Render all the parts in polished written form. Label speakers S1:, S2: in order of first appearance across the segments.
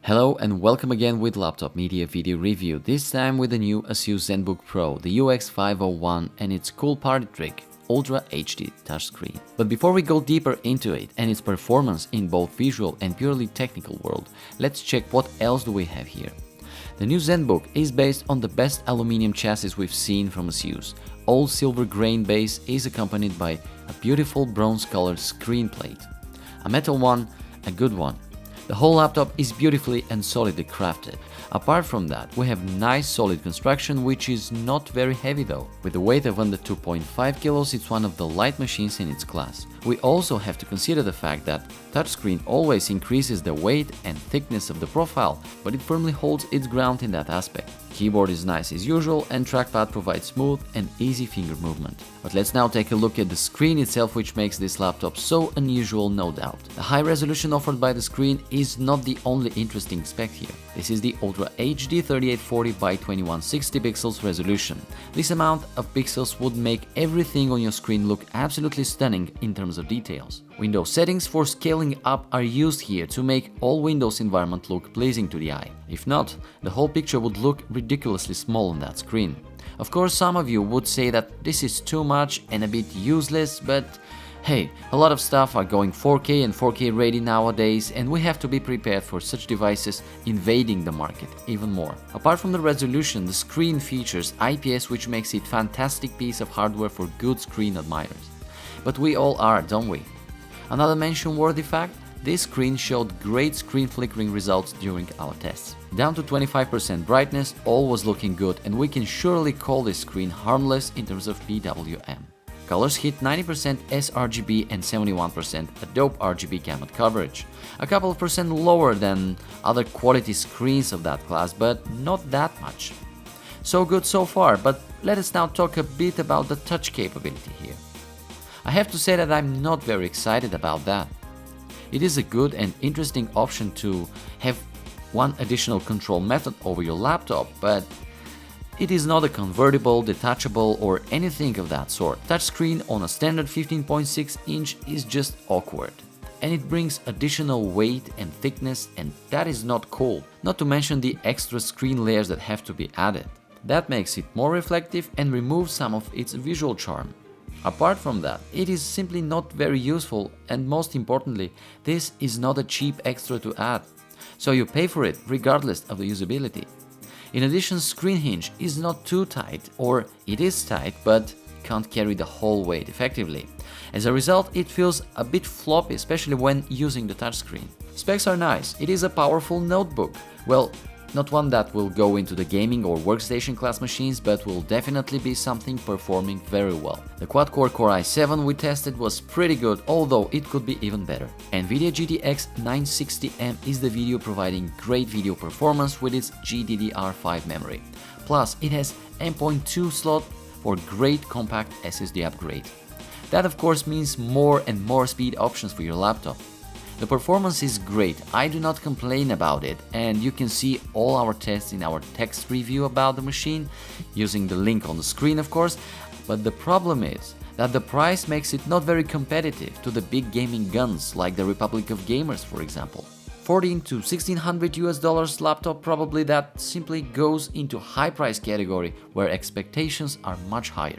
S1: Hello and welcome again with LaptopMedia video review, this time with the new Asus ZenBook Pro, the UX501 and its cool party trick, Ultra HD touchscreen. But before we go deeper into it and its performance in both visual and purely technical world, let's check what else do we have here. The new ZenBook is based on the best aluminum chassis we've seen from Asus. All silver grain base is accompanied by a beautiful bronze colored screen plate. A metal one, a good one. The whole laptop is beautifully and solidly crafted. Apart from that, we have nice solid construction which is not very heavy though. With a weight of under 2.5 kilos, it's one of the light machines in its class. We also have to consider the fact that touchscreen always increases the weight and thickness of the profile, but it firmly holds its ground in that aspect. Keyboard is nice as usual and trackpad provides smooth and easy finger movement. But let's now take a look at the screen itself, which makes this laptop so unusual, no doubt. The high resolution offered by the screen is not the only interesting spec here. This is the Ultra HD 3840 by 2160 pixels resolution. This amount of pixels would make everything on your screen look absolutely stunning in terms of details. Windows settings for scaling up are used here to make all Windows environment look pleasing to the eye. If not, the whole picture would look ridiculously small on that screen. Of course, some of you would say that this is too much and a bit useless, but hey, a lot of stuff are going 4K and 4K ready nowadays, and we have to be prepared for such devices invading the market even more. Apart from the resolution, the screen features IPS, which makes it a fantastic piece of hardware for good screen admirers. But we all are, don't we? Another mention-worthy fact, this screen showed great screen flickering results during our tests. Down to 25% brightness, all was looking good, and we can surely call this screen harmless in terms of PWM. Colors hit 90% sRGB and 71% Adobe RGB gamut coverage. A couple of percent lower than other quality screens of that class, but not that much. So good so far, but let us now talk a bit about the touch capability here. I have to say that I'm not very excited about that. It is a good and interesting option to have one additional control method over your laptop, but it is not a convertible, detachable or anything of that sort. Touchscreen on a standard 15.6 inch is just awkward. And it brings additional weight and thickness, and that is not cool. Not to mention the extra screen layers that have to be added. That makes it more reflective and removes some of its visual charm. Apart from that, it is simply not very useful, and most importantly, this is not a cheap extra to add. So you pay for it regardless of the usability. In addition, screen hinge is not too tight, or it is tight but can't carry the whole weight effectively. As a result, it feels a bit floppy, especially when using the touchscreen. Specs are nice. It is a powerful notebook. Well, not one that will go into the gaming or workstation class machines, but will definitely be something performing very well. The quad-core Core i7 we tested was pretty good, although it could be even better. NVIDIA GTX 960M is the video providing great video performance with its GDDR5 memory. Plus, it has M.2 slot for great compact SSD upgrade. That of course means more and more speed options for your laptop. The performance is great, I do not complain about it, and you can see all our tests in our text review about the machine, using the link on the screen of course, but the problem is that the price makes it not very competitive to the big gaming guns like the Republic of Gamers, for example. $1,400 to $1,600 laptop, probably that simply goes into high price category where expectations are much higher.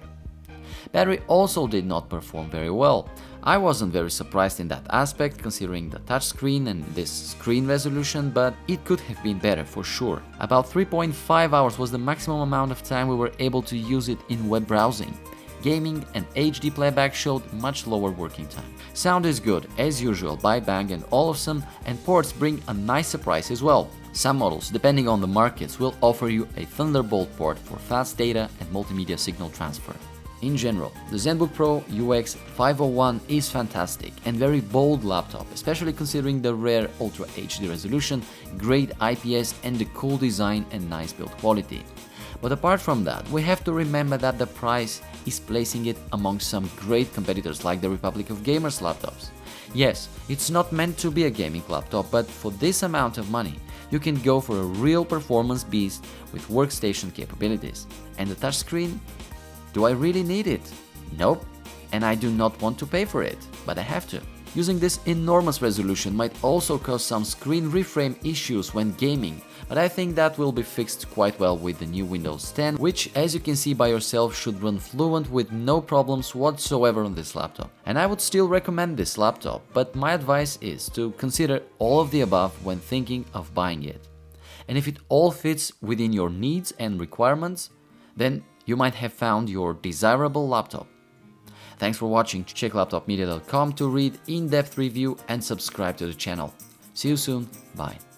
S1: Battery also did not perform very well. I wasn't very surprised in that aspect considering the touchscreen and this screen resolution, but it could have been better for sure. About 3.5 hours was the maximum amount of time we were able to use it in web browsing. Gaming and HD playback showed much lower working time. Sound is good, as usual, by Bang & Olufsen, and ports bring a nice surprise as well. Some models, depending on the markets, will offer you a Thunderbolt port for fast data and multimedia signal transfer. In general, the ZenBook Pro UX501 is fantastic and very bold laptop, especially considering the rare Ultra HD resolution, great IPS and the cool design and nice build quality. But apart from that, we have to remember that the price is placing it among some great competitors like the Republic of Gamers laptops. Yes, it's not meant to be a gaming laptop, but for this amount of money, you can go for a real performance beast with workstation capabilities. And the touchscreen? Do I really need it? Nope, and I do not want to pay for it, but I have to. Using this enormous resolution might also cause some screen reframe issues when gaming, but I think that will be fixed quite well with the new Windows 10, which, as you can see by yourself, should run fluent with no problems whatsoever on this laptop. And I would still recommend this laptop, but my advice is to consider all of the above when thinking of buying it. And if it all fits within your needs and requirements, then you might have found your desirable laptop. Thanks for watching. Check laptopmedia.com to read in-depth review and subscribe to the channel. See you soon. Bye.